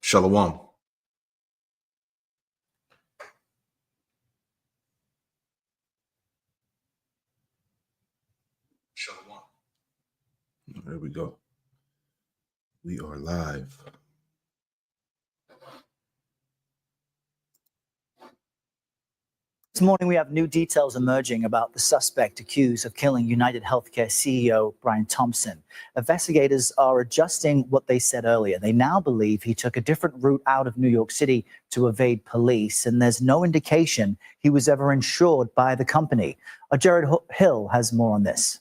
Shalom. Shalom. There we go. We are live. This morning, we have new details emerging about the suspect accused of killing United Healthcare CEO Brian Thompson. Investigators are adjusting what they said earlier. They now believe he took a different route out of New York City to evade police, and there's no indication he was ever insured by the company. Jared Hill has more on this.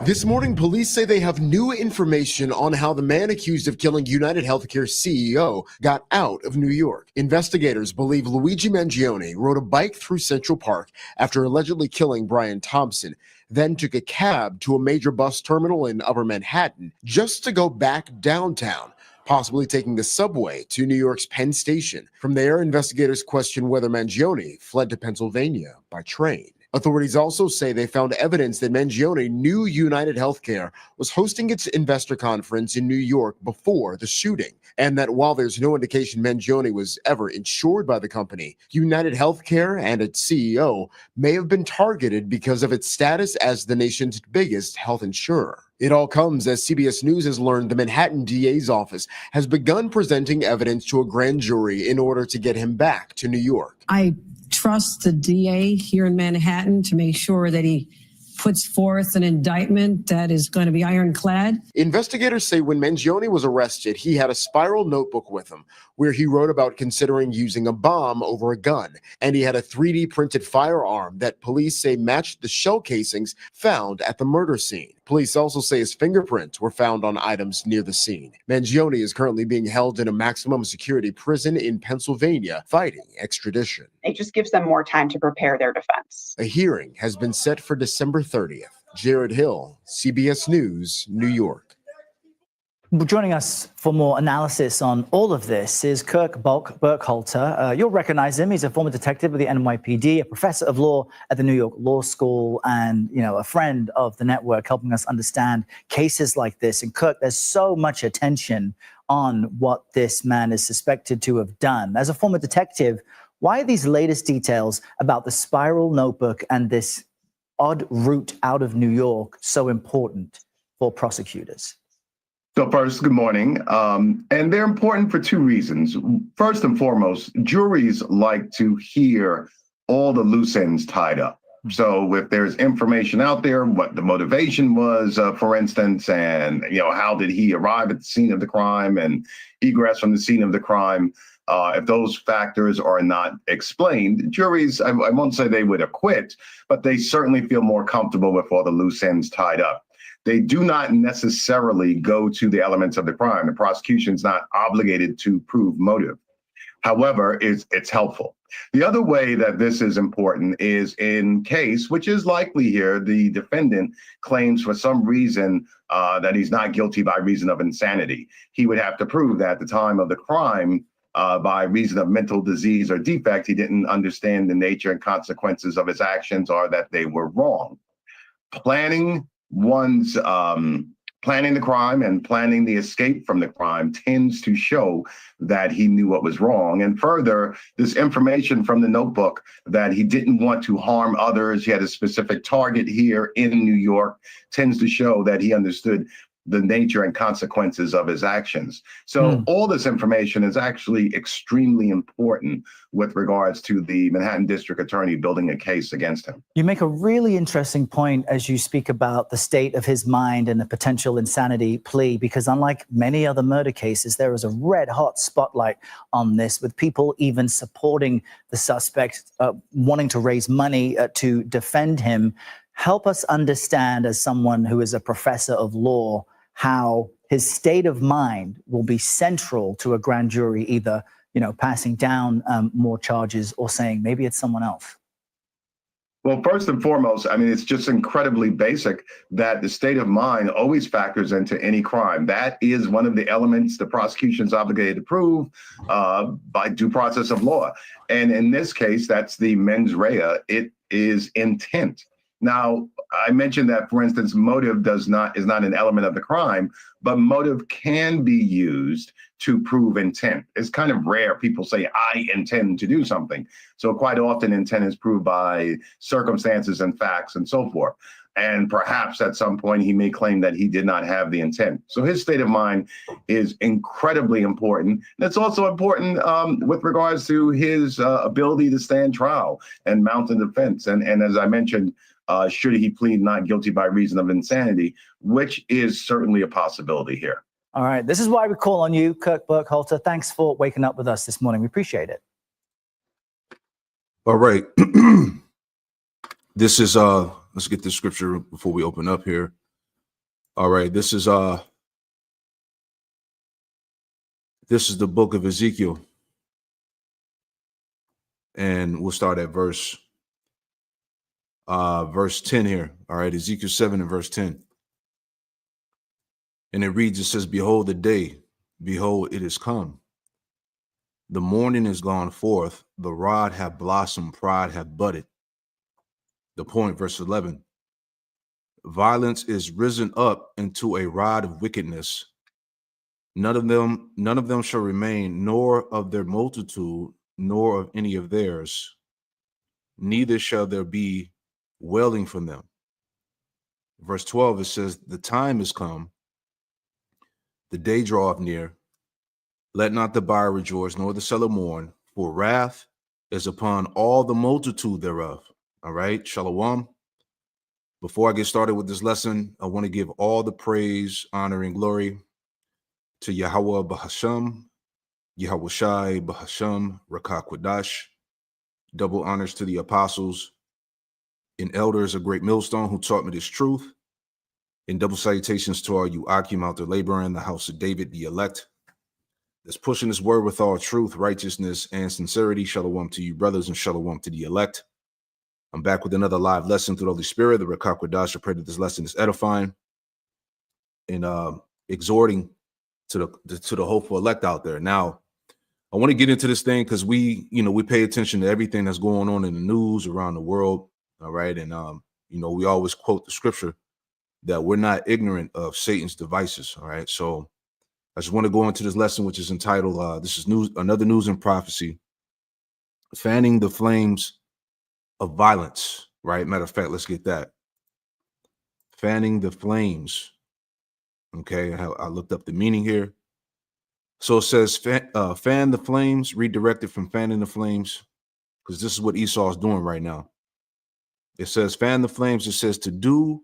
This morning, police say they have new information on how the man accused of killing United Healthcare CEO got out of New York. Investigators believe Luigi Mangione rode a bike through Central Park after allegedly killing Brian Thompson, then took a cab to a major bus terminal in Upper Manhattan just to go back downtown, possibly taking the subway to New York's Penn Station. From there, investigators question whether Mangione fled to Pennsylvania by train. Authorities also say they found evidence that Mangione knew United Healthcare was hosting its investor conference in New York before the shooting, and that while there's no indication Mangione was ever insured by the company, United Healthcare and its CEO may have been targeted because of its status as the nation's biggest health insurer. It all comes as CBS News has learned the Manhattan DA's office has begun presenting evidence to a grand jury in order to get him back to New York. I trust the DA here in Manhattan to make sure that he puts forth an indictment that is going to be ironclad. Investigators say when Mangione was arrested, he had a spiral notebook with him where he wrote about considering using a bomb over a gun, and he had a 3D printed firearm that police say matched the shell casings found at the murder scene. Police also say his fingerprints were found on items near the scene. Mangione is currently being held in a maximum security prison in Pennsylvania, fighting extradition. It just gives them more time to prepare their defense. A hearing has been set for December 30th. Jared Hill, CBS News, New York. Joining us for more analysis on all of this is Kirk Burkhalter. You'll recognize him. He's a former detective with the NYPD, a professor of law at the New York Law School, and a friend of the network, helping us understand cases like this. And Kirk, there's so much attention on what this man is suspected to have done. As a former detective, why are these latest details about the spiral notebook and this odd route out of New York so important for prosecutors? So first, good morning. And they're important for two reasons. First and foremost, juries like to hear all the loose ends tied up. So if there's information out there, what the motivation was, for instance, and how did he arrive at the scene of the crime and egress from the scene of the crime, if those factors are not explained, juries, I won't say they would acquit, but they certainly feel more comfortable with all the loose ends tied up. They do not necessarily go to the elements of the crime. The prosecution's not obligated to prove motive. However, it's helpful. The other way that this is important is in case, which is likely here, the defendant claims for some reason that he's not guilty by reason of insanity. He would have to prove that at the time of the crime, by reason of mental disease or defect, he didn't understand the nature and consequences of his actions or that they were wrong. Planning the crime and planning the escape from the crime tends to show that he knew what was wrong. And further, this information from the notebook that he didn't want to harm others, he had a specific target here in New York, tends to show that he understood the nature and consequences of his actions. So all this information is actually extremely important with regards to the Manhattan District Attorney building a case against him. You make a really interesting point as you speak about the state of his mind and the potential insanity plea, because unlike many other murder cases, there is a red hot spotlight on this, with people even supporting the suspect, wanting to raise money to defend him. Help us understand, as someone who is a professor of law, how his state of mind will be central to a grand jury, either, passing down more charges or saying maybe it's someone else. Well, first and foremost, I mean, it's just incredibly basic that the state of mind always factors into any crime. That is one of the elements the prosecution is obligated to prove by due process of law. And in this case, that's the mens rea. It is intent. Now, I mentioned that, for instance, motive is not an element of the crime, but motive can be used to prove intent. It's kind of rare people say, I intend to do something. So quite often intent is proved by circumstances and facts and so forth. And perhaps at some point he may claim that he did not have the intent. So his state of mind is incredibly important. And it's also important with regards to his ability to stand trial and mount a defense. And as I mentioned, should he plead not guilty by reason of insanity, which is certainly a possibility here. All right. This is why we call on you, Kirk Burkhalter. Thanks for waking up with us this morning. We appreciate it. All right. This is let's get the scripture before we open up here. All right, this is the book of Ezekiel. And we'll start at verse 10 here. All right, Ezekiel 7 and verse 10. And it reads, it says, behold the day, behold, it is come. The morning is gone forth, the rod hath blossomed, pride hath budded. The point, verse 11. Violence is risen up into a rod of wickedness. None of them shall remain, nor of their multitude, nor of any of theirs. Neither shall there be wailing from them. Verse 12, it says, the time is come, the day draweth near. Let not the buyer rejoice, nor the seller mourn, for wrath is upon all the multitude thereof. All right, Shalom. Before I get started with this lesson, I want to give all the praise, honor, and glory to Yahweh Bahasham, Yahweh Shai Bahasham, Rakah Quadash. Double honors to the apostles and elders of Great Millstone who taught me this truth. And double salutations to all you Akim out there laboring in the house of David, the elect, that's pushing this word with all truth, righteousness, and sincerity. Shalom to you, brothers, and shalom to the elect. I'm back with another live lesson through the Holy Spirit, the Rakah Quadash. I pray that this lesson is edifying and exhorting to the hopeful elect out there. Now, I want to get into this thing because we pay attention to everything that's going on in the news around the world. All right. And, we always quote the scripture that we're not ignorant of Satan's devices. All right. So I just want to go into this lesson, which is entitled, this is another news and prophecy, fanning the flames of violence. Right. Matter of fact, let's get that. Fanning the flames. Okay. I looked up the meaning here. So it says fan the flames, redirected from fanning the flames, because this is what Esau is doing right now. It says fan the flames. It says to do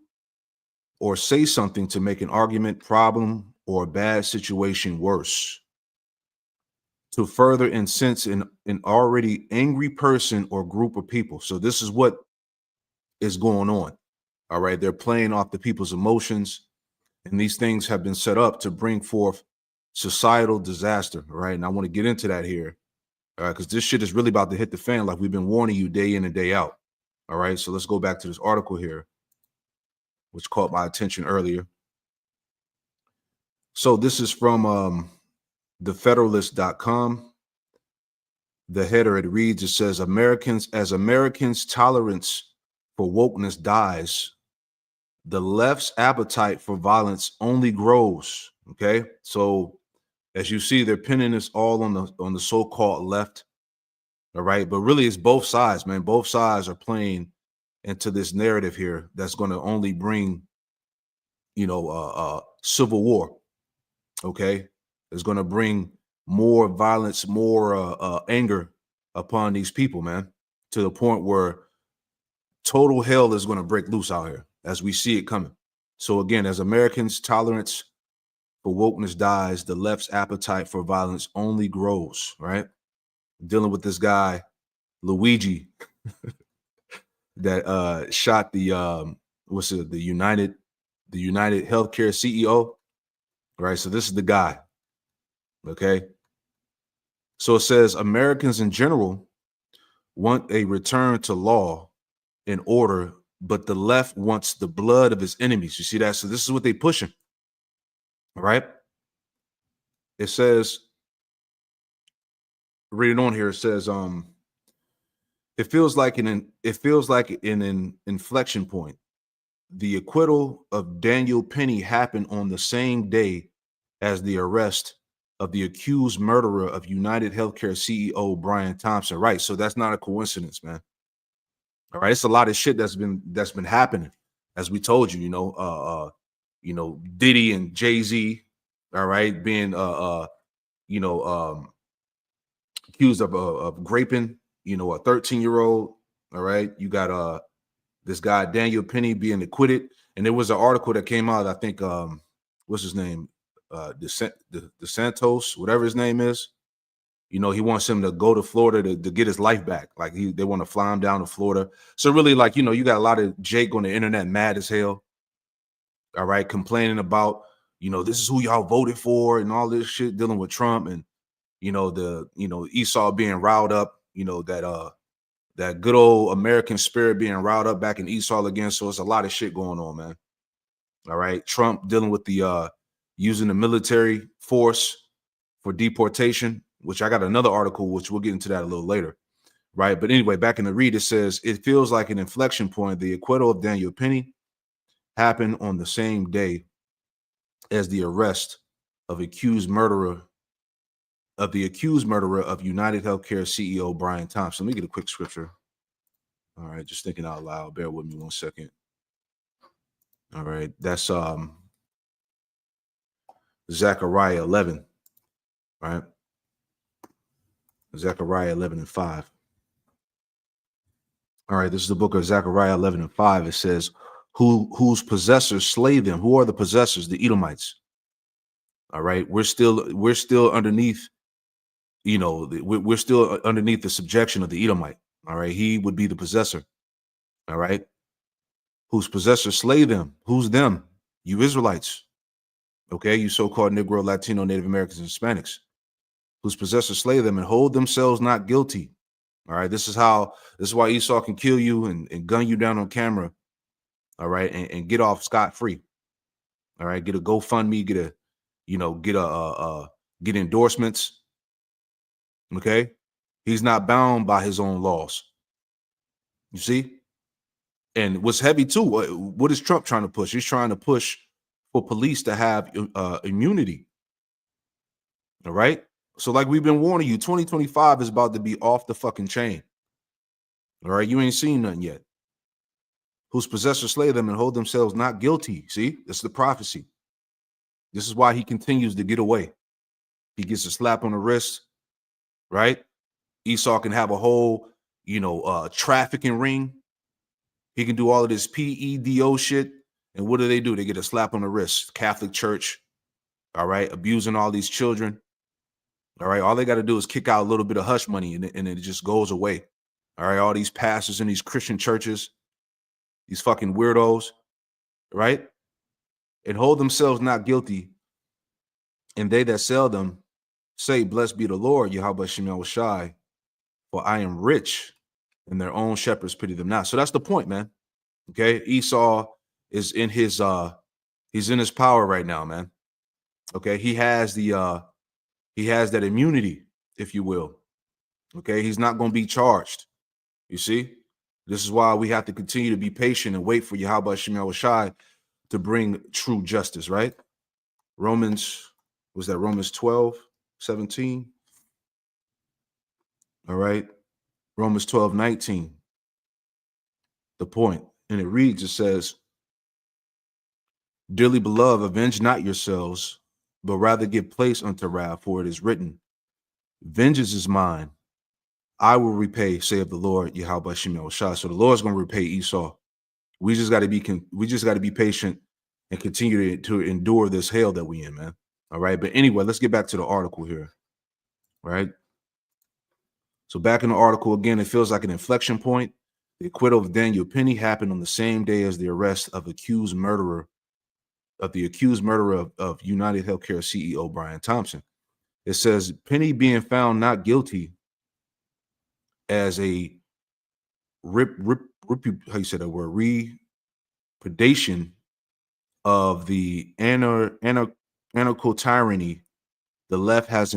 or say something to make an argument, problem, or a bad situation worse. To further incense an already angry person or group of people. So this is what is going on. All right. They're playing off the people's emotions. And these things have been set up to bring forth societal disaster. Right. And I want to get into that here. All right. Because this shit is really about to hit the fan, like we've been warning you day in and day out. All right. So let's go back to this article here, which caught my attention earlier. So this is from thefederalist.com. The header, it reads, it says, as Americans' tolerance for wokeness dies, the left's appetite for violence only grows. Okay. So as you see, they're pinning this all on the so-called left. All right. But really it's both sides, man. Both sides are playing into this narrative here that's going to only bring, civil war. Okay. It's going to bring more violence, more anger upon these people, man, to the point where total hell is going to break loose out here as we see it coming. So again, as Americans' tolerance for wokeness dies, the left's appetite for violence only grows, right? Dealing with this guy, Luigi, that shot the United Healthcare CEO, right? So this is the guy. Okay. So it says Americans in general want a return to law in order, but the left wants the blood of his enemies. You see that? So this is what they pushing. All right. It says, read it on here. It says, it feels like an inflection point. The acquittal of Daniel Penny happened on the same day as the arrest of the accused murderer of United Healthcare CEO Brian Thompson. Right. So that's not a coincidence, man. All right. It's a lot of shit that's been happening, as we told you, Diddy and Jay-Z, all right, being accused of raping, a 13-year-old. All right. You got this guy Daniel Penny being acquitted. And there was an article that came out, I think, what's his name? DeSantos, whatever his name is. He wants him to go to Florida to get his life back. Like they want to fly him down to Florida. So really, like, you got a lot of Jake on the internet mad as hell. All right, complaining about, this is who y'all voted for and all this shit, dealing with Trump and Esau being riled up, that good old American spirit being riled up back in Esau again. So it's a lot of shit going on, man. All right, Trump dealing with the using the military force for deportation, which I got another article, which we'll get into that a little later. Right. But anyway, back in the read, it says, it feels like an inflection point. The acquittal of Daniel Penny happened on the same day as the arrest of the accused murderer of United Healthcare CEO Brian Thompson. Let me get a quick scripture. All right, just thinking out loud. Bear with me 1 second. All right, that's Zechariah 11. Right, Zechariah 11:5. All right, this is the book of Zechariah 11:5. It says, whose possessors slay them. Who are the possessors? The Edomites. All right, we're still underneath, we're still underneath the subjection of the Edomite. All right, he would be the possessor. All right, whose possessors slay them. Who's them? You Israelites. Okay, you so-called Negro, Latino, Native Americans, and Hispanics, whose possessors slay them and hold themselves not guilty. All right, this is why Esau can kill you and gun you down on camera. All right, and get off scot-free. All right, get a GoFundMe, get endorsements. Okay, he's not bound by his own laws. You see, and what's heavy too? What is Trump trying to push? He's trying to push for police to have immunity. All right, so like we've been warning you, 2025 is about to be off the fucking chain. All right, you ain't seen nothing yet. Whose possessors slay them and hold themselves not guilty. See, that's the prophecy. This is why he continues to get away. He gets a slap on the wrist, right? Esau can have a whole, trafficking ring. He can do all of this PEDO shit. And what do? They get a slap on the wrist. Catholic Church, all right, abusing all these children. All right, all they got to do is kick out a little bit of hush money and it just goes away. All right, all these pastors in these Christian churches, these fucking weirdos, right? And hold themselves not guilty. And they that sell them say, blessed be the Lord, Yahweh Shem Yahushai, for I am rich, and their own shepherds pity them not. So that's the point, man. Okay, Esau is in his he's in his power right now, man. Okay, he has that immunity, if you will. Okay, he's not going to be charged. You see, this is why we have to continue to be patient and wait for Yahweh Shem Yahushai to bring true justice, right? Romans 12:17. All right. Romans 12:19. The point. And it reads, it says, dearly beloved, avenge not yourselves, but rather give place unto wrath, for it is written, vengeance is mine, I will repay, saith the Lord, Yahweh Shem Yahushai. So the Lord's going to repay Esau. We just got to be patient and continue to endure this hell that we in, man. All right. But anyway, let's get back to the article here. Right. So back in the article again, it feels like an inflection point. The acquittal of Daniel Penny happened on the same day as the arrest of the accused murderer of United Healthcare CEO Brian Thompson. It says Penny being found not guilty as a how you say that word, predation of the anarcho tyranny the left has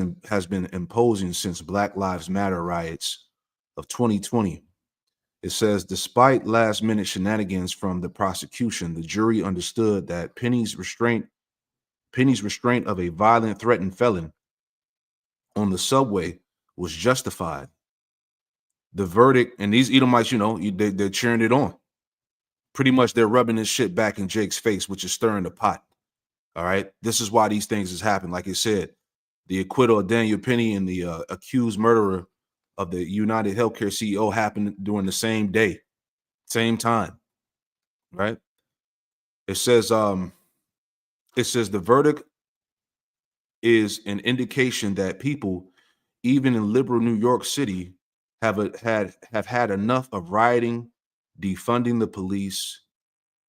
been imposing since Black Lives Matter riots of 2020. It says, despite last-minute shenanigans from the prosecution, the jury understood that Penny's restraint of a violent, threatened felon on the subway was justified. The verdict, and these Edomites, they're cheering it on. Pretty much they're rubbing this shit back in Jake's face, which is stirring the pot. All right. This is why these things has happened. Like I said, the acquittal of Daniel Penny and the accused murderer of the United Healthcare CEO happened during the same day, same time. Right. It says the verdict is an indication that people, even in liberal New York City, have had enough of rioting, defunding the police,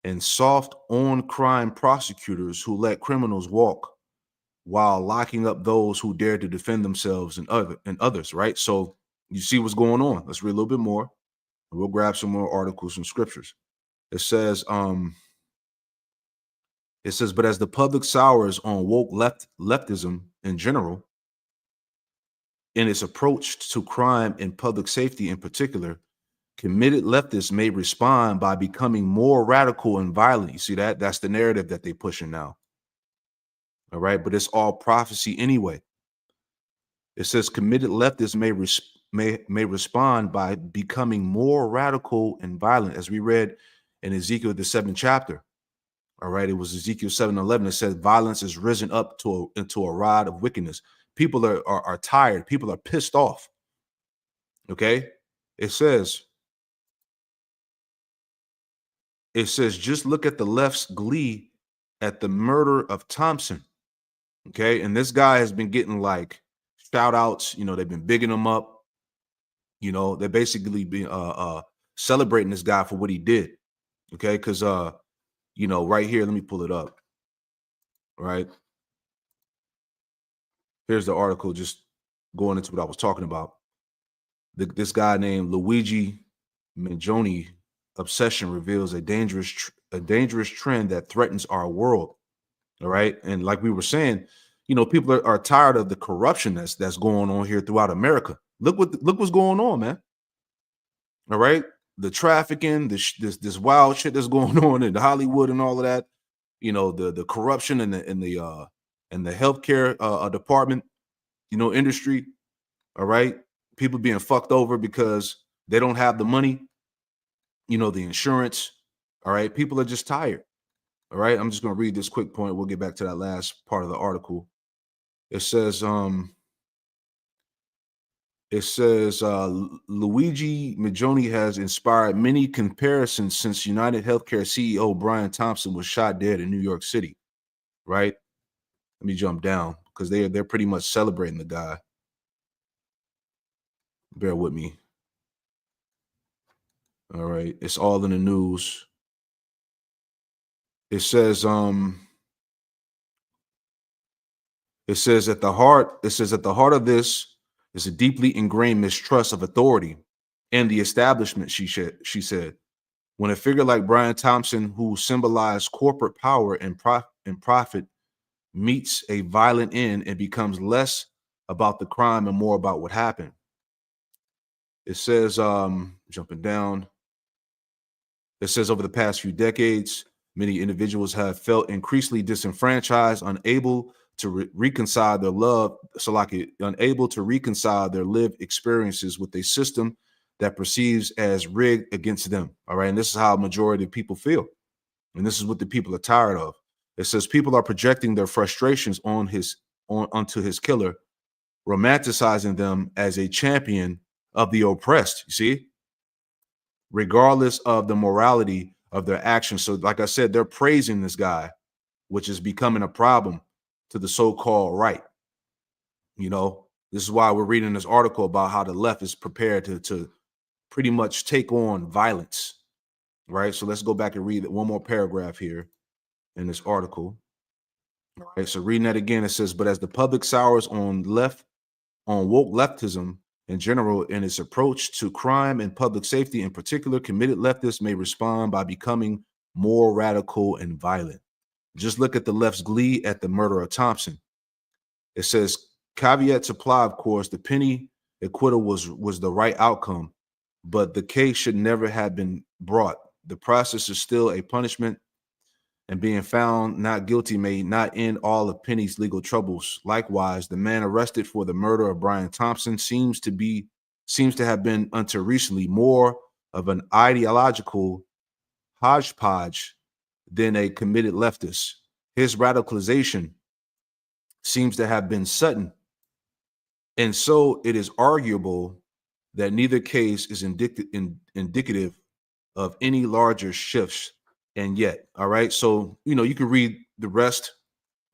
and soft on crime prosecutors who let criminals walk while locking up those who dare to defend themselves and others, right? So you see what's going on. Let's read a little bit more. We'll grab some more articles and scriptures. It says, but as the public sours on woke leftism in general, in its approach to crime and public safety in particular, committed leftists may respond by becoming more radical and violent. You see that? That's the narrative that they're pushing now. All right, but it's all prophecy anyway. It says committed leftists may respond by becoming more radical and violent, as we read in Ezekiel the 7th chapter. All right, it was Ezekiel 7:11. It says violence is risen up into a rod of wickedness. People are tired. People are pissed off. Okay, it says just look at the left's glee at the murder of Thompson. Okay, and this guy has been getting like shout outs. They've been bigging him up. They're basically being celebrating this guy for what he did. Okay, because right here, let me pull it up. Right. Here's the article, just going into what I was talking about. This guy named Luigi Mangione obsession reveals a dangerous trend that threatens our world. All right. And like we were saying, people are tired of the corruption that's going on here throughout America. Look what's going on, man. All right. The trafficking, this wild shit that's going on in Hollywood and all of that, the corruption in the healthcare department, industry. All right. People being fucked over because they don't have the money, the insurance. All right. People are just tired. All right. I'm just going to read this quick point. We'll get back to that last part of the article. It says, Luigi Mangione has inspired many comparisons since United Healthcare CEO Brian Thompson was shot dead in New York City. Right. Let me jump down because they're pretty much celebrating the guy. Bear with me. All right. It's all in the news. It says at the heart of this is a deeply ingrained mistrust of authority and the establishment, she said. When a figure like Brian Thompson, who symbolized corporate power and profit, meets a violent end and becomes less about the crime and more about what happened. It says, jumping down, it says over the past few decades, many individuals have felt increasingly disenfranchised, unable to reconcile their lived experiences with a system that perceives as rigged against them. All right. And this is how a majority of people feel. And this is what the people are tired of. It says people are projecting their frustrations onto his killer, romanticizing them as a champion of the oppressed, you see, regardless of the morality of their actions. So like I said, they're praising this guy, which is becoming a problem to the so-called right. This is why we're reading this article about how the left is prepared to pretty much take on violence, right? So let's go back and read one more paragraph here in this article. All right, so reading that again, it says, but as the public sours on woke leftism in general in its approach to crime and public safety in particular, committed leftists may respond by becoming more radical and violent. Just look at the left's glee at the murder of Thompson. It says, caveat to apply, of course, the Penny acquittal was the right outcome, but the case should never have been brought. The process is still a punishment, and being found not guilty may not end all of Penny's legal troubles. Likewise, the man arrested for the murder of Brian Thompson seems to have been until recently more of an ideological hodgepodge than a committed leftist. His radicalization seems to have been sudden, and so it is arguable that neither case is indicative of any larger shifts. And yet, all right, so you can read the rest,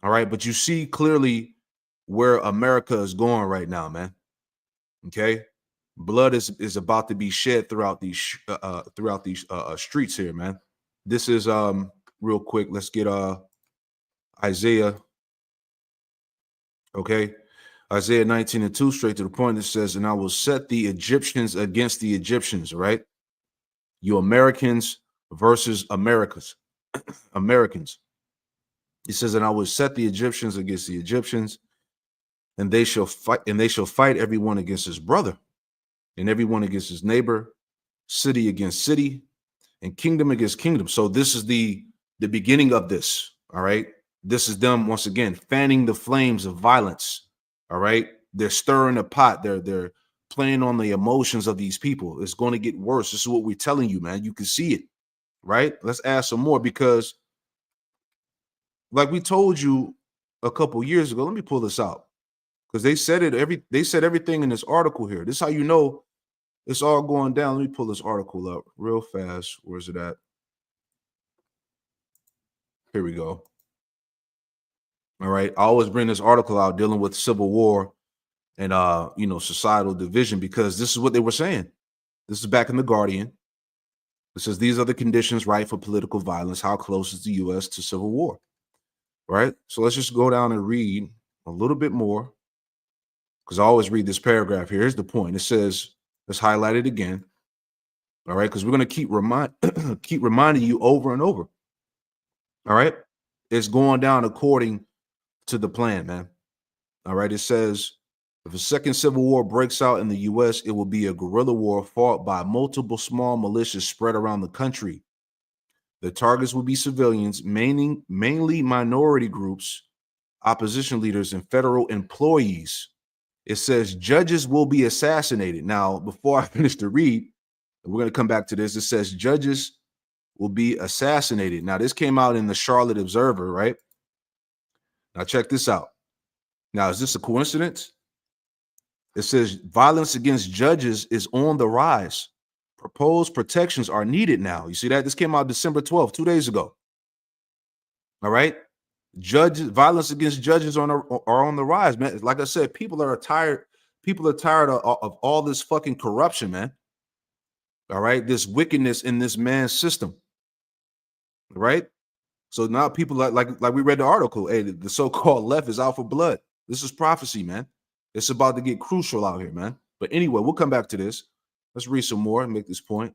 all right, but you see clearly where America is going right now, man. Okay, blood is about to be shed throughout these streets here, man. This is real quick. Let's get Isaiah. Okay, Isaiah 19:2, straight to the point. It says, "And I will set the Egyptians against the Egyptians." Right, you Americans versus Americans. He says, "And I will set the Egyptians against the Egyptians, and they shall fight everyone against his brother, and everyone against his neighbor, city against city, and kingdom against kingdom." So this is the beginning of this. All right. This is them once again fanning the flames of violence. All right. They're stirring the pot. They're playing on the emotions of these people. It's going to get worse. This is what we're telling you, man. You can see it. Right? Let's add some more, because like we told you a couple years ago, let me pull this out, because they said everything in this article here. This is how you know it's all going down. Let me pull this article up real fast. Where's it at? Here we go. All right. I always bring this article out dealing with Civil War and societal division, because this is what they were saying. This is back in The Guardian. It says, these are the conditions right for political violence. How close is the U.S. to civil war? Right? So let's just go down and read a little bit more, because I always read this paragraph here. Here's the point. It says, let's highlight it again. All right? Because we're going to keep reminding you over and over. All right? It's going down according to the plan, man. All right? It says, if a second civil war breaks out in the U.S., it will be a guerrilla war fought by multiple small militias spread around the country. The targets will be civilians, mainly minority groups, opposition leaders, and federal employees. It says judges will be assassinated. Now, before I finish the read, we're going to come back to this. It says judges will be assassinated. Now, this came out in the Charlotte Observer, right? Now, check this out. Now, is this a coincidence? It says violence against judges is on the rise. Proposed protections are needed now. You see that? This came out December 12th, 2 days ago. All right. Violence against judges are on the rise, man. Like I said, people are tired. People are tired of all this fucking corruption, man. All right. This wickedness in this man's system. Right. So now people like we read the article. Hey, the so-called left is out for blood. This is prophecy, man. It's about to get crucial out here, man. But anyway, we'll come back to this. Let's read some more and make this point.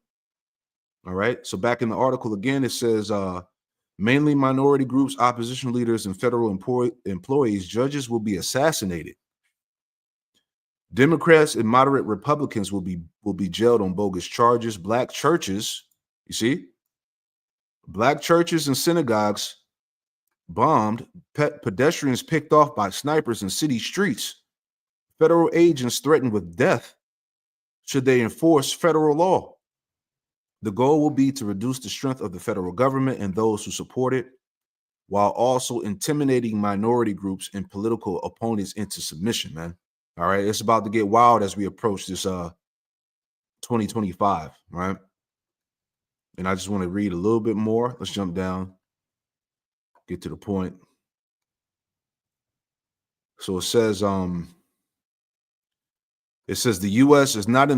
All right. So back in the article again, it says mainly minority groups, opposition leaders, and federal employees, judges will be assassinated. Democrats and moderate Republicans will be jailed on bogus charges. Black churches, you see, black churches and synagogues bombed, pedestrians picked off by snipers in city streets. Federal agents threatened with death should they enforce federal law. The goal will be to reduce the strength of the federal government and those who support it, while also intimidating minority groups and political opponents into submission, man. All right, it's about to get wild as we approach this 2025, right? And I just want to read a little bit more. Let's jump down, get to the point. So it says the U.S. is not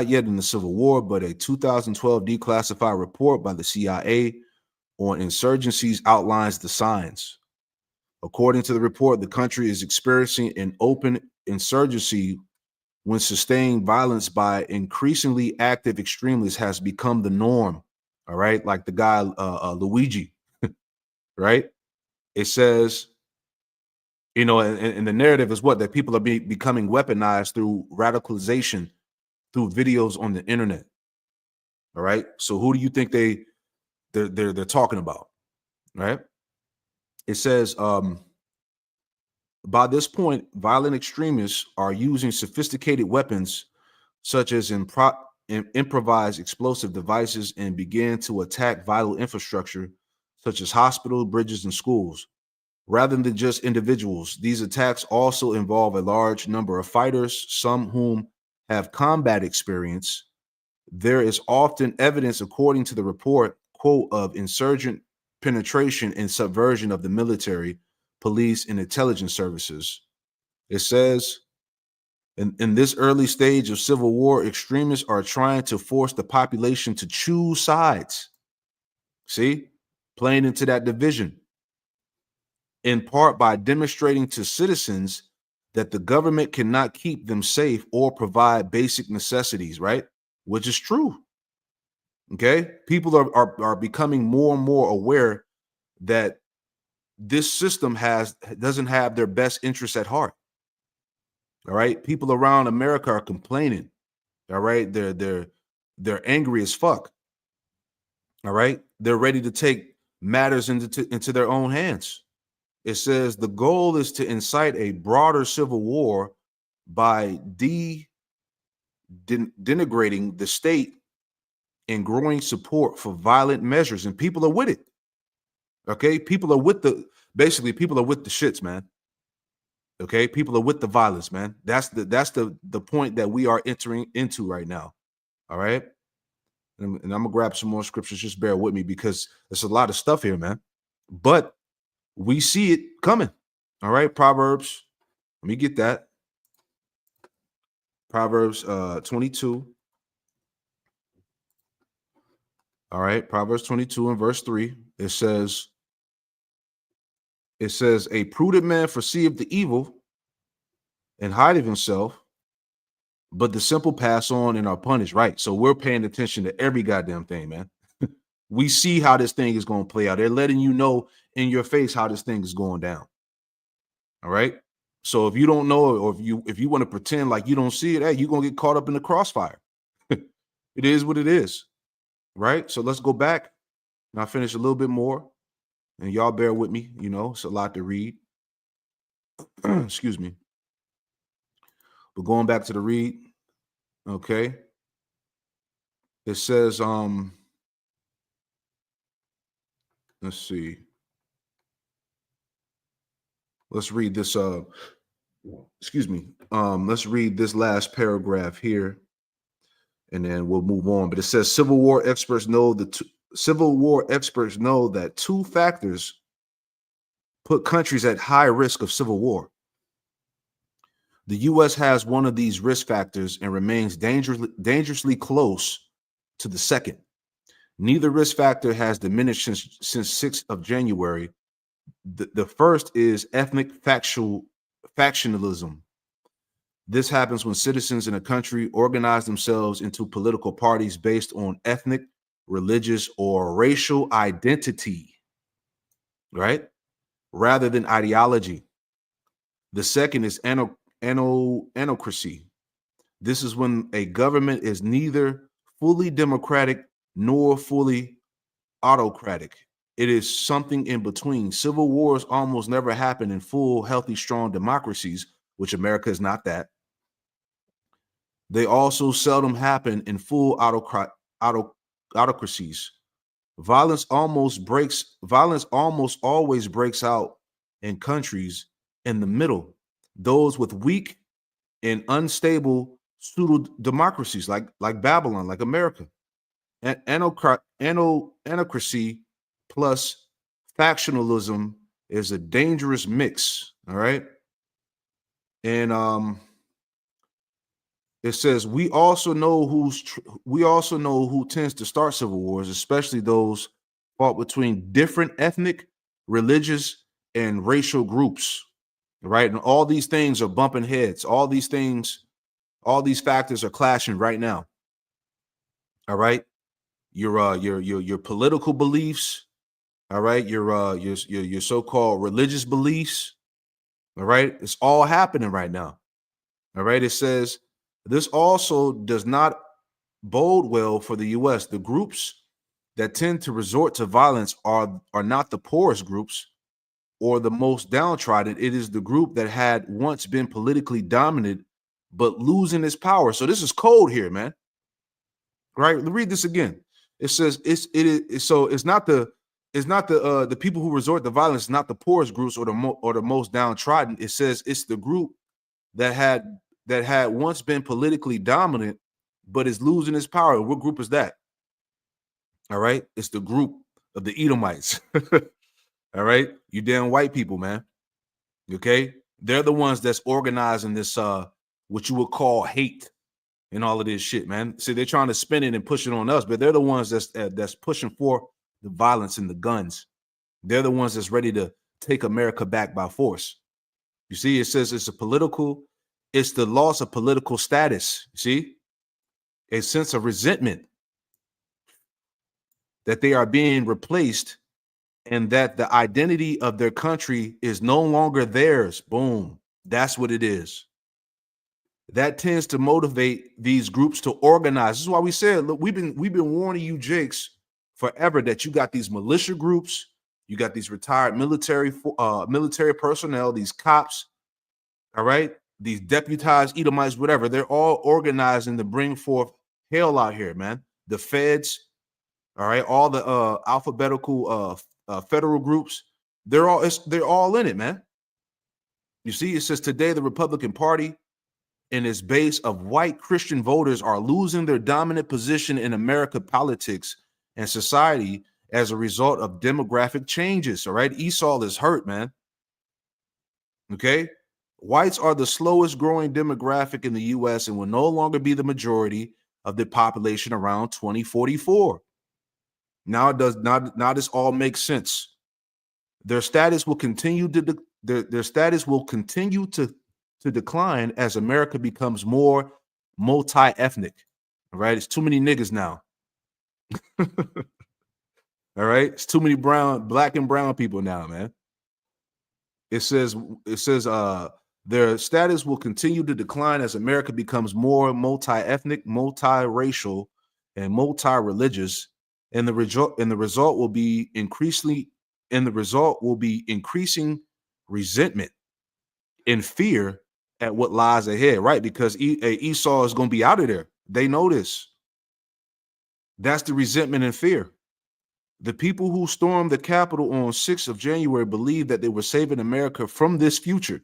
yet in the Civil War, but a 2012 declassified report by the CIA on insurgencies outlines the signs. According to the report, the country is experiencing an open insurgency when sustained violence by increasingly active extremists has become the norm. All right, like the guy Luigi, right? It says, you know, and the narrative is what, that people are becoming weaponized through radicalization through videos on the internet. All right, so who do you think they're talking about, right? It says, by this point, violent extremists are using sophisticated weapons such as improvised explosive devices and begin to attack vital infrastructure such as hospitals, bridges, and schools. Rather than just individuals, these attacks also involve a large number of fighters, some whom have combat experience. There is often evidence, according to the report, quote, of insurgent penetration and subversion of the military, police, and intelligence services. It says, in this early stage of civil war, extremists are trying to force the population to choose sides. See, playing into that division, in part by demonstrating to citizens that the government cannot keep them safe or provide basic necessities, right? Which is true. Okay, people are becoming more and more aware that this system doesn't have their best interests at heart. All right, people around America are complaining. All right, they're angry as fuck. All right, they're ready to take matters into their own hands. It says the goal is to incite a broader civil war by denigrating the state and growing support for violent measures, and people are with it. Okay, people are with people are with the shits, man. Okay, people are with the violence, man. That's the point that we are entering into right now. All right, and I'm gonna grab some more scriptures. Just bear with me because there's a lot of stuff here, man. But we see it coming. All right, Proverbs. Let me get that. Proverbs 22. All right, Proverbs 22 and verse 3. It says, a prudent man foreseeth the evil and hideth himself, but the simple pass on and are punished. Right. So we're paying attention to every goddamn thing, man. We see how this thing is going to play out. They're letting you know in your face how this thing is going down. All right. So if you don't know, or if you want to pretend like you don't see it, hey, you're going to get caught up in the crossfire. It is what it is. Right. So let's go back and I'll finish a little bit more. And y'all bear with me. You know, it's a lot to read. Excuse me. But going back to the read. Okay. It says, let's see. Let's read this. Excuse me. Let's read this last paragraph here, and then we'll move on. But it says Civil War experts know that two factors put countries at high risk of civil war. The U.S. has one of these risk factors and remains dangerously close to the second. Neither risk factor has diminished since 6th of January. The first is ethnic factionalism. This happens when citizens in a country organize themselves into political parties based on ethnic, religious, or racial identity, right? Rather than ideology. The second is anocracy. This is when a government is neither fully democratic nor fully autocratic. It is something in between. Civil wars almost never happen in full, healthy, strong democracies, which America is not that. They also seldom happen in full autocracies. Violence almost always breaks out in countries in the middle, those with weak and unstable pseudo democracies like Babylon, like America. Anocracy plus factionalism is a dangerous mix. All right. And it says we also know who tends to start civil wars, especially those fought between different ethnic, religious, and racial groups. Right. And all these things are bumping heads. All these things All these factors are clashing right now. All right. Your political beliefs, all right, your so-called religious beliefs, all right, it's all happening right now. All right. It says this also does not bode well for the US. The groups that tend to resort to violence are not the poorest groups or the most downtrodden. It is the group that had once been politically dominant but losing its power. So this is cold here, man. Right? Read this again. It says it's not the people who resort to violence, not the poorest groups or the most downtrodden. It says it's the group that had once been politically dominant but is losing its power. What group is that? All right, it's the group of the Edomites. All right, you damn white people, man. Okay, they're the ones that's organizing this what you would call hate and all of this shit, man. See, they're trying to spin it and push it on us, but they're the ones that's pushing for the violence and the guns. They're the ones that's ready to take America back by force. You see, it says it's the loss of political status. You see, a sense of resentment that they are being replaced and that the identity of their country is no longer theirs. Boom. That's what it is. That tends to motivate these groups to organize. This is why we said, look, we've been warning you, Jakes, forever that you got these militia groups, you got these retired military personnel, these cops, all right, these deputized Edomites, whatever. They're all organizing to bring forth hell out here, man. The feds, all right, all the alphabetical federal groups, they're all in it, man. You see, it says today the Republican Party and its base of white Christian voters are losing their dominant position in American politics and society as a result of demographic changes. All right, Esau is hurt, man. Okay, whites are the slowest growing demographic in the U.S. and will no longer be the majority of the population around 2044. Now it does not. Now this all makes sense. Their status will continue to their status will continue to decline as America becomes more multi-ethnic. All right, it's too many niggas now. All right, it's too many black and brown people now, man. It says their status will continue to decline as America becomes more multi-ethnic, multiracial, and multi-religious, and the result will be increasing resentment and fear at what lies ahead, right? Because Esau is going to be out of there. They know this. That's the resentment and fear. The people who stormed the Capitol on 6th of January believed that they were saving America from this future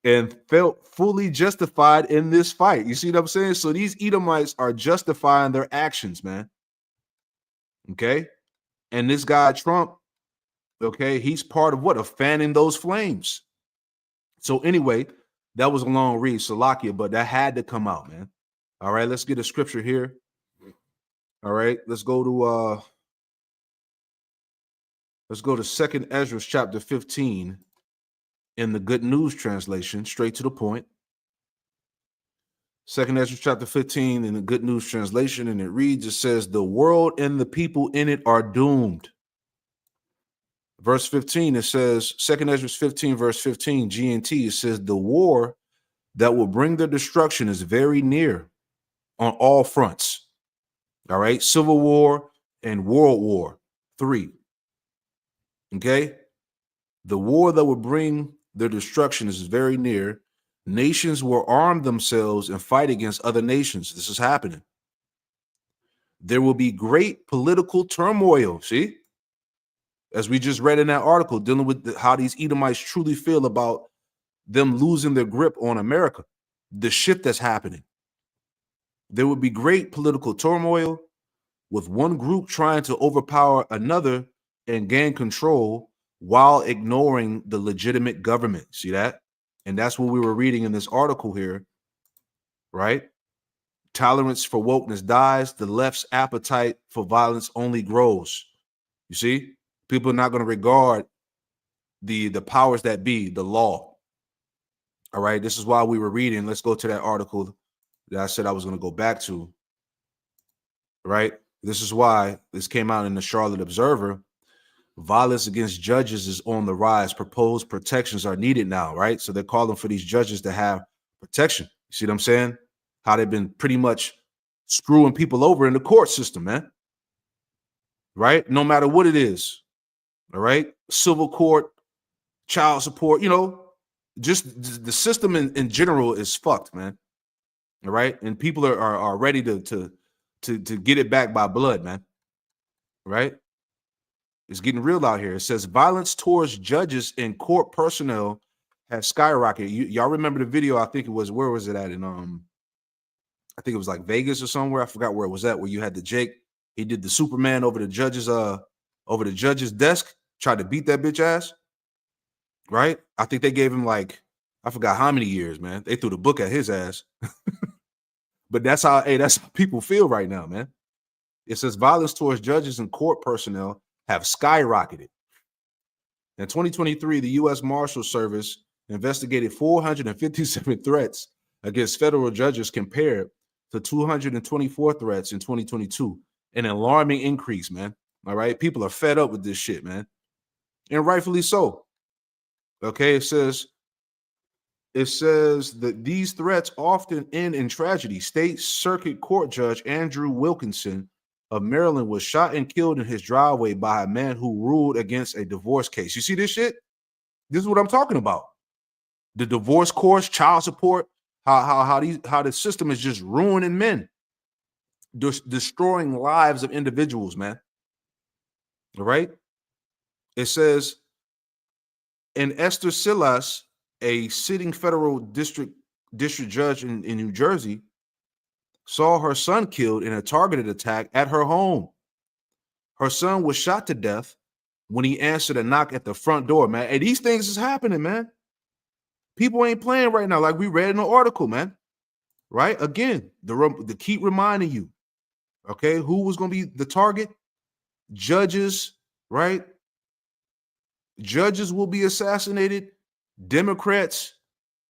and felt fully justified in this fight. You see what I'm saying? So these Edomites are justifying their actions, man. Okay? And this guy, Trump, okay, he's part of what? Of fanning those flames. So anyway, that was a long read, Salakia, but that had to come out, man. All right, let's get a scripture here. All right, let's go to 2nd Ezra chapter 15 in the Good News translation, straight to the point. 2nd Ezra chapter 15 in the Good News translation, and it reads, it says, the world and the people in it are doomed. Verse 15, it says, 2nd Ezra 15, verse 15, GNT, it says, the war that will bring their destruction is very near on all fronts. All right, Civil War and World War III. Okay, the war that will bring their destruction is very near. Nations will arm themselves and fight against other nations. This is happening. There will be great political turmoil. See, as we just read in that article, dealing with how these Edomites truly feel about them losing their grip on America, the shift that's happening. There would be great political turmoil with one group trying to overpower another and gain control while ignoring the legitimate government. See that? And that's what we were reading in this article here, right? Tolerance for wokeness dies. The left's appetite for violence only grows. You see? People are not going to regard the powers that be, the law. All right. This is why we were reading. Let's go to that article that I said I was going to go back to. Right. This is why this came out in the Charlotte Observer. Violence against judges is on the rise. Proposed protections are needed now. Right. So they're calling for these judges to have protection. You see what I'm saying? How they've been pretty much screwing people over in the court system, man. Right. No matter what it is. All right. Civil court, child support, you know, just the system in general is fucked, man. All right. And people are ready to get it back by blood, man. Right. It's getting real out here. It says violence towards judges and court personnel has skyrocketed. Y'all remember the video? I think it was, where was it at? In I think it was like Vegas or somewhere. I forgot where it was at, where you had the Jake. He did the Superman over the judge's desk, tried to beat that bitch ass. Right? I think they gave him like, I forgot how many years, man. They threw the book at his ass. But that's how people feel right now, man. It says violence towards judges and court personnel have skyrocketed. In 2023, the U.S. Marshal Service investigated 457 threats against federal judges compared to 224 threats in 2022. An alarming increase, man. All right. People are fed up with this shit, man. And rightfully so. Okay. It says that these threats often end in tragedy. State Circuit Court Judge Andrew Wilkinson of Maryland was shot and killed in his driveway by a man who ruled against a divorce case. You see this shit? This is what I'm talking about. The divorce courts, child support, how the system is just ruining men, destroying lives of individuals, man. All right. It says, and Esther Silas, a sitting federal district judge in New Jersey, saw her son killed in a targeted attack at her home. Her son was shot to death when he answered a knock at the front door, man. And these things is happening, man. People ain't playing right now, like we read in the article, man. Right? Again, the keep reminding you, okay, who was going to be the target? Judges, right? Judges will be assassinated. Democrats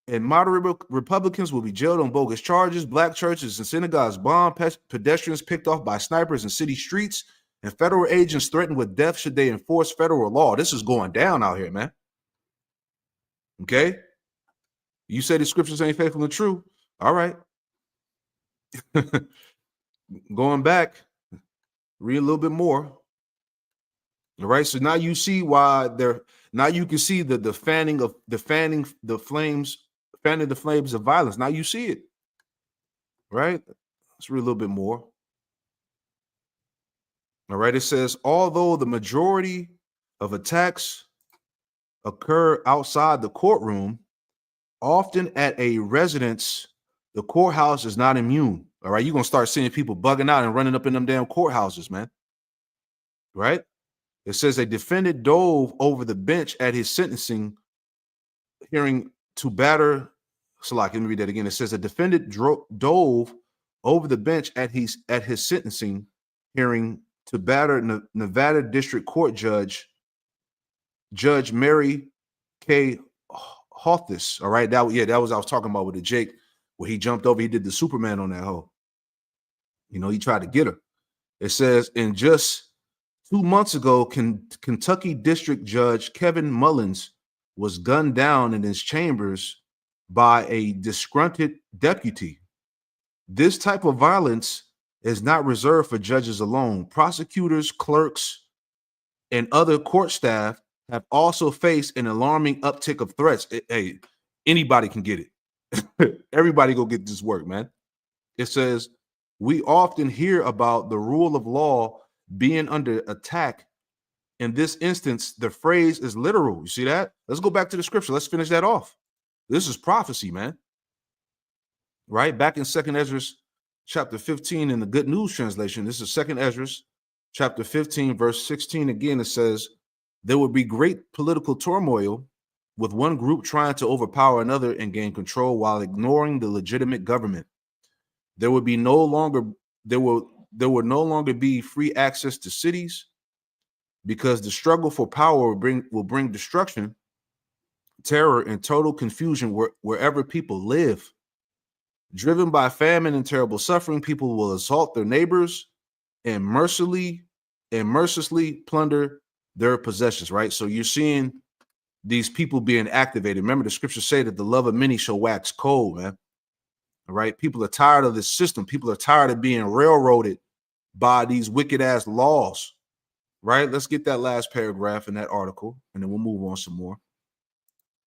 and moderate Republicans will be jailed on bogus charges. Black churches and synagogues bombed, pedestrians picked off by snipers in city streets, and federal agents threatened with death should they enforce federal law. This is going down out here, man. Okay? You say the scriptures ain't faithful and true. All right. Going back, read a little bit more. All right. So now you see why now you can see the fanning the flames of violence. Now you see it. Right? Let's read a little bit more. All right. It says, although the majority of attacks occur outside the courtroom, often at a residence, the courthouse is not immune. All right. You're going to start seeing people bugging out and running up in them damn courthouses, man. Right? It says a defendant dove over the bench at his sentencing hearing to batter. So like, let me read that again. It says a defendant dove over the bench at his sentencing hearing to batter Nevada District Court Judge Mary K. Hothus. All right. That was I was talking about with the Jake, where he jumped over. He did the Superman on that hoe. You know, he tried to get her. It says, in just 2 months ago, Kentucky District Judge Kevin Mullins was gunned down in his chambers by a disgruntled deputy. This type of violence is not reserved for judges alone. Prosecutors, clerks, and other court staff have also faced an alarming uptick of threats. Hey, anybody can get it. Everybody go get this work, man. It says, we often hear about the rule of law being under attack. In this instance, the phrase is literal. You see that? Let's go back to the scripture. Let's finish that off. This is prophecy, man. Right? Back in 2nd Ezra chapter 15 in the Good News translation, this is 2nd Ezra chapter 15, verse 16. Again, it says, there would be great political turmoil with one group trying to overpower another and gain control while ignoring the legitimate government. There would no longer be free access to cities because the struggle for power will bring destruction. terror, and total confusion wherever people live. Driven by famine and terrible suffering, people will assault their neighbors and mercilessly plunder their possessions, right? So you're seeing these people being activated. Remember, the scriptures say that the love of many shall wax cold, man. All right? People are tired of this system. People are tired of being railroaded by these wicked ass laws, right? Let's get that last paragraph in that article, and then we'll move on some more,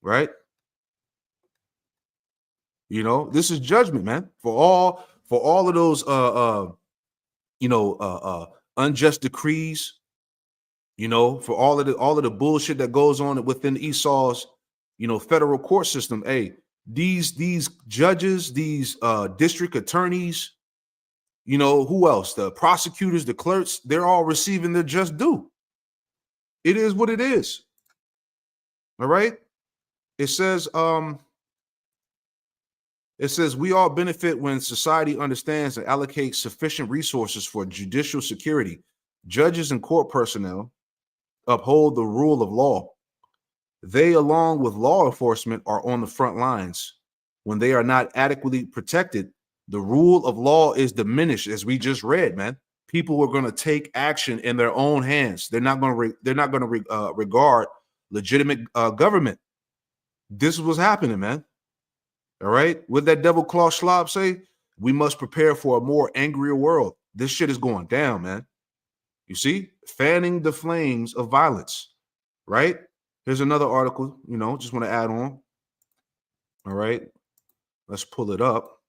right? You know, this is judgment, man, for all of those unjust decrees, you know, for all of the bullshit that goes on within Esau's, you know, federal court system. Hey, these judges, these district attorneys, you know, who else? The prosecutors, the clerks, they're all receiving their just due. It is what it is. All right. It says we all benefit when society understands and allocates sufficient resources for judicial security. Judges and court personnel uphold the rule of law. They, along with law enforcement, are on the front lines. When they are not adequately protected, the rule of law is diminished, as we just read, man. People are going to take action in their own hands. They're not going to regard legitimate government. This is what's happening, man. All right. What that devil Klaus Schwab say? We must prepare for a more angrier world. This shit is going down, man. You see, fanning the flames of violence, right? Here's another article, you know, just want to add on. All right. Let's pull it up.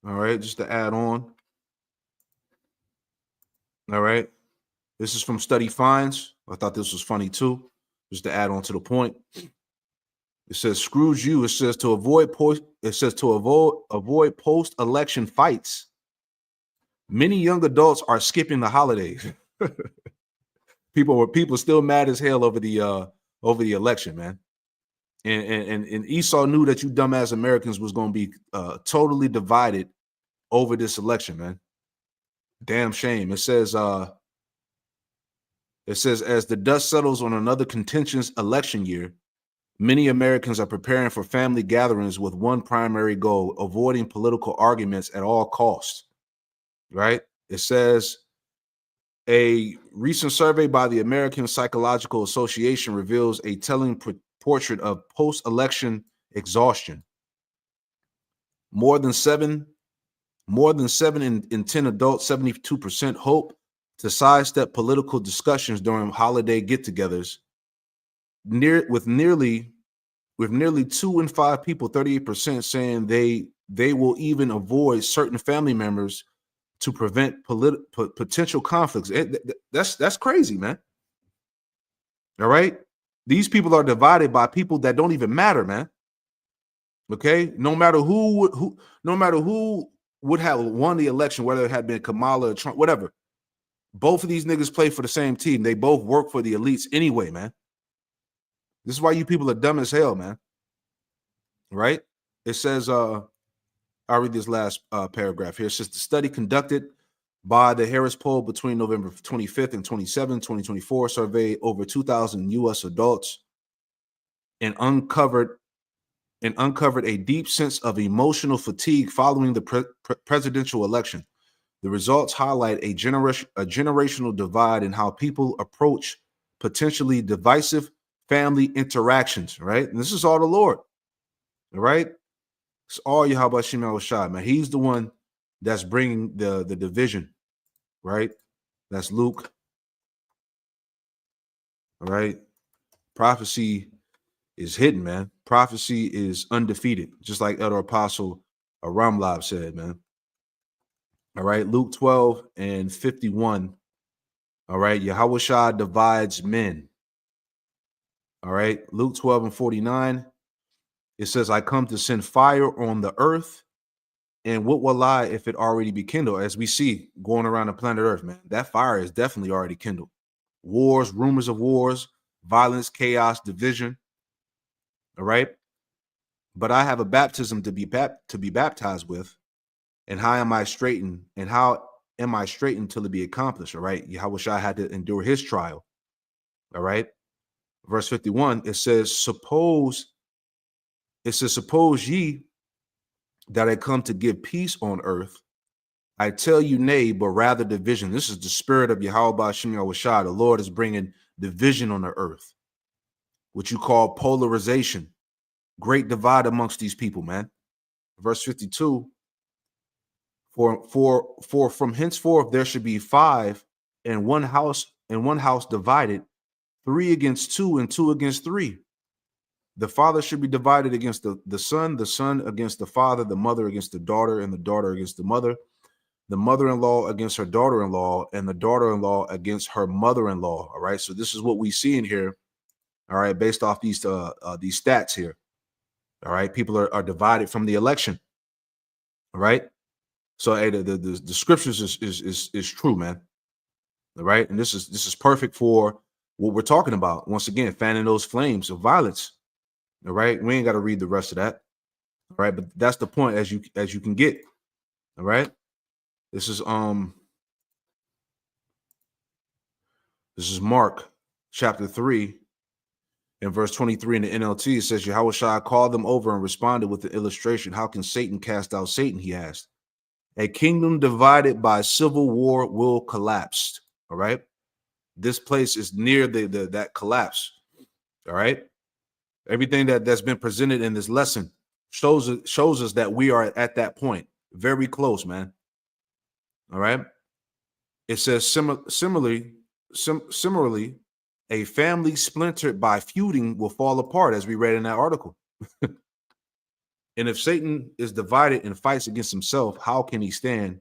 All right. Just to add on. All right. This is from Study Finds. I thought this was funny too, just to add on to the point. It says, screws you. It says to avoid post-election fights. Many young adults are skipping the holidays. People still mad as hell over the election, man. And Esau knew that you dumbass Americans was going to be totally divided over this election, man. Damn shame. It says as the dust settles on another contentious election year, many Americans are preparing for family gatherings with one primary goal: avoiding political arguments at all costs. Right? It says a recent survey by the American Psychological Association reveals a telling portrait of post-election exhaustion. More than 7 in 10 adults, 72%, hope to sidestep political discussions during holiday get-togethers. With nearly 2 in 5 people, 38%, saying they will even avoid certain family members to prevent potential conflicts. That's crazy, man. All right, these people are divided by people that don't even matter, man. Okay, no matter who would have won the election, whether it had been Kamala or Trump, whatever. Both of these niggas play for the same team. They both work for the elites anyway, man. This is why you people are dumb as hell, man. Right? It says, I'll read this last paragraph here. It says the study conducted by the Harris Poll between November 25th and 27th, 2024, surveyed over 2,000 U.S. adults and uncovered a deep sense of emotional fatigue following the presidential election. The results highlight a generational divide in how people approach potentially divisive family interactions, right? And this is all the Lord, all right? It's all Yahweh Shem Shai, man. He's the one that's bringing the division, right? That's Luke, all right? Prophecy is hidden, man. Prophecy is undefeated, just like Elder Apostle Ramlab said, man. All right, Luke 12 and 51. All right, Yahweh Shai divides men. All right, Luke 12 and 49. It says, I come to send fire on the earth, and what will lie if it already be kindled? As we see going around the planet Earth, man, that fire is definitely already kindled. Wars, rumors of wars, violence, chaos, division. All right. But I have a baptism to be baptized with. And how am I straightened? And how am I straightened till it be accomplished? All right. Yahweh Shai had to endure his trial. All right. verse 51, it says, suppose ye that I come to give peace on earth. I tell you, nay, but rather division. This is the spirit of Yahweh Ba'ashem Yahushua. The Lord is bringing division on the earth, what you call polarization, great divide amongst these people, man. Verse 52, for from henceforth there should be 5 in one house divided, 3 against 2 and 2 against 3. The father should be divided against the son against the father, the mother against the daughter, and the daughter against the mother-in-law against her daughter-in-law, and the daughter-in-law against her mother-in-law. All right. So this is what we see in here. All right, based off these stats here. All right, people are divided from the election. All right. So hey, the scriptures is true, man. All right, and this is perfect for what we're talking about. Once again, fanning those flames of violence. All right, we ain't got to read the rest of that. All right, but that's the point as you can get. All right, this is Mark chapter 3 and verse 23 in the NLT. It says, Yahushua called them over and responded with the illustration. How can Satan cast out Satan? He asked. A kingdom divided by civil war will collapse. All right, this place is near that collapse. All right. Everything that's been presented in this lesson shows us that we are at that point, very close, man. All right. It says similarly, a family splintered by feuding will fall apart, as we read in that article. And if Satan is divided and fights against himself, how can he stand?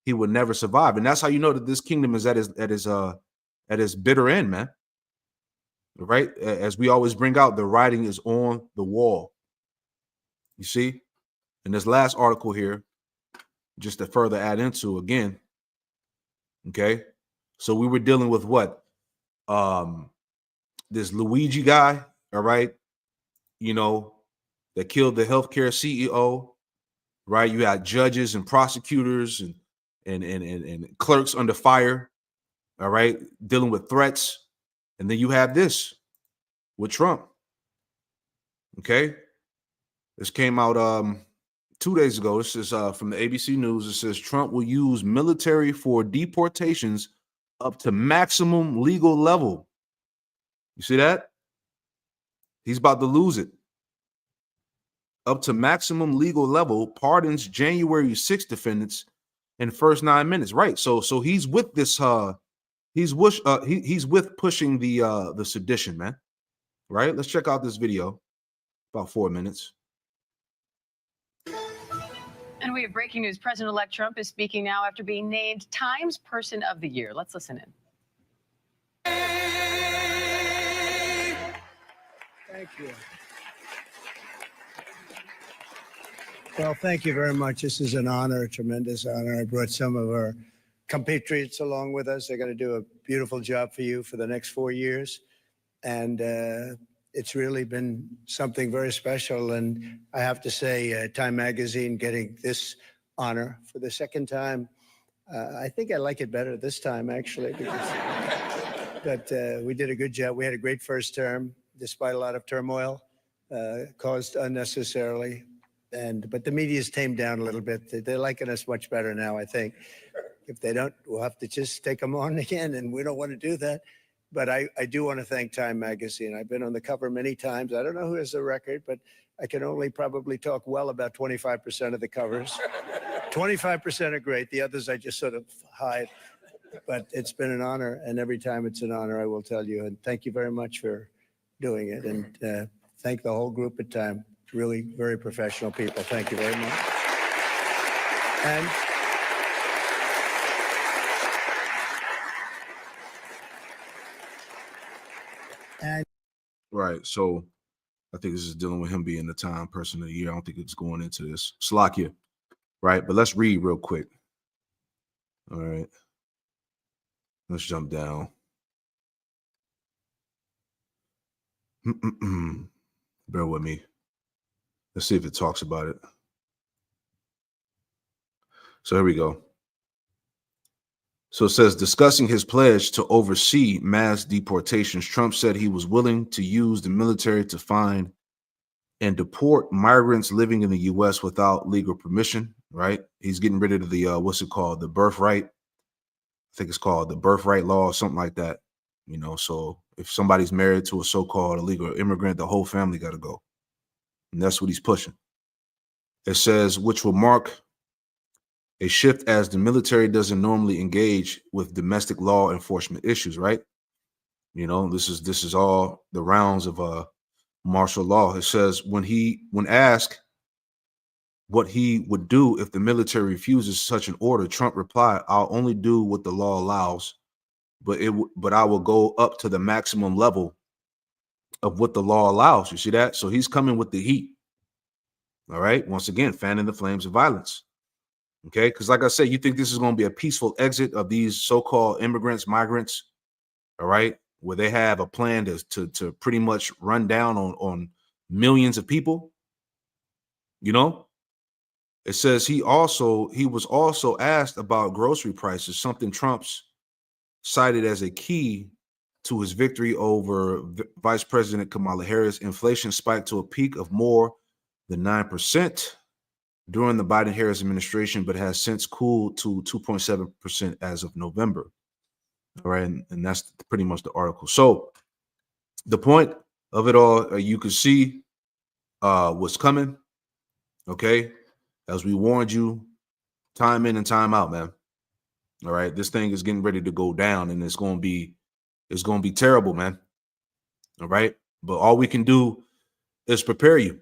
He would never survive. And that's how you know that this kingdom is at his bitter end, man. Right? As we always bring out, the writing is on the wall. You see? In this last article here, just to further add into again, okay? So we were dealing with what? This Luigi guy, all right? You know, that killed the healthcare CEO, right? You had judges and prosecutors and clerks under fire, all right? Dealing with threats. And then you have this with Trump. Okay. This came out 2 days ago. This is from the ABC News. It says Trump will use military for deportations up to maximum legal level. You see that? He's about to lose it. Up to maximum legal level, pardons January 6 defendants in first 9 minutes. Right. So he's with this he's with pushing the sedition, man. Right? Let's check out this video. About 4 minutes. And we have breaking news. President-elect Trump is speaking now after being named Times Person of the Year. Let's listen in. Thank you. Well, thank you very much. This is an honor, a tremendous honor. I brought some of our compatriots along with us. They're going to do a beautiful job for you for the next 4 years. And it's really been something very special. And I have to say, Time Magazine getting this honor for the second time. I think I like it better this time, actually. But we did a good job. We had a great first term, despite a lot of turmoil caused unnecessarily. But the media's tamed down a little bit. They're liking us much better now, I think. If they don't, we'll have to just take them on again, and we don't want to do that. But I do want to thank Time Magazine. I've been on the cover many times. I don't know who has the record, but I can only probably talk well about 25% of the covers. 25% are great. The others I just sort of hide. But it's been an honor, and every time it's an honor, I will tell you. And thank you very much for doing it. And thank the whole group at Time. Really very professional people. Thank you very much. And right. So I think this is dealing with him being the Time Person of the Year. I don't think it's going into this. Slakia. Right. But let's read real quick. All right. Let's jump down. Bear with me. Let's see if it talks about it. So here we go. So it says, discussing his pledge to oversee mass deportations, Trump said he was willing to use the military to find and deport migrants living in the U.S. without legal permission, right? He's getting rid of the, what's it called? The birthright. I think it's called the birthright law or something like that. You know, so if somebody's married to a so-called illegal immigrant, the whole family got to go. And that's what he's pushing. It says, which will mark a shift as the military doesn't normally engage with domestic law enforcement issues, right? You know, this is all the rounds of martial law. It says when asked what he would do if the military refuses such an order, Trump replied, "I'll only do what the law allows, but I will go up to the maximum level of what the law allows." You see that? So he's coming with the heat. All right. Once again, fanning the flames of violence. Okay, because like I said, you think this is going to be a peaceful exit of these so-called immigrants, migrants, all right, where they have a plan to pretty much run down on millions of people. You know, it says he was also asked about grocery prices, something Trump's cited as a key to his victory over Vice President Kamala Harris. Inflation spiked to a peak of more than 9% during the Biden-Harris administration, but has since cooled to 2.7% as of November. All right, and that's pretty much the article. So the point of it all, you can see what's coming, okay? As we warned you, time in and time out, man. All right, this thing is getting ready to go down, and it's going to be terrible, man. All right, but all we can do is prepare you.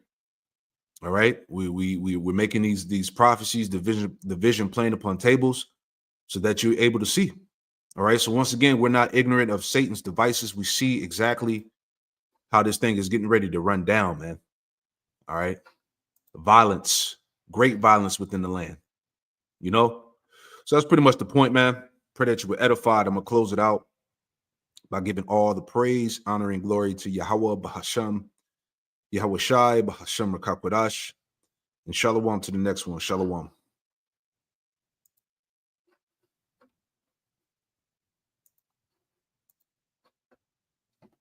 All right, we're making these prophecies, the vision plain upon tables, so that you're able to see. All right, so once again, we're not ignorant of Satan's devices. We see exactly how this thing is getting ready to run down, man. All right, violence, great violence within the land. You know, so that's pretty much the point, man. Pray that you were edified. I'm gonna close it out by giving all the praise, honor, and glory to Yahweh Bahasham. Yahweh Shai, Bahasham Rakakwadash, and Shalom to the next one. Shalom.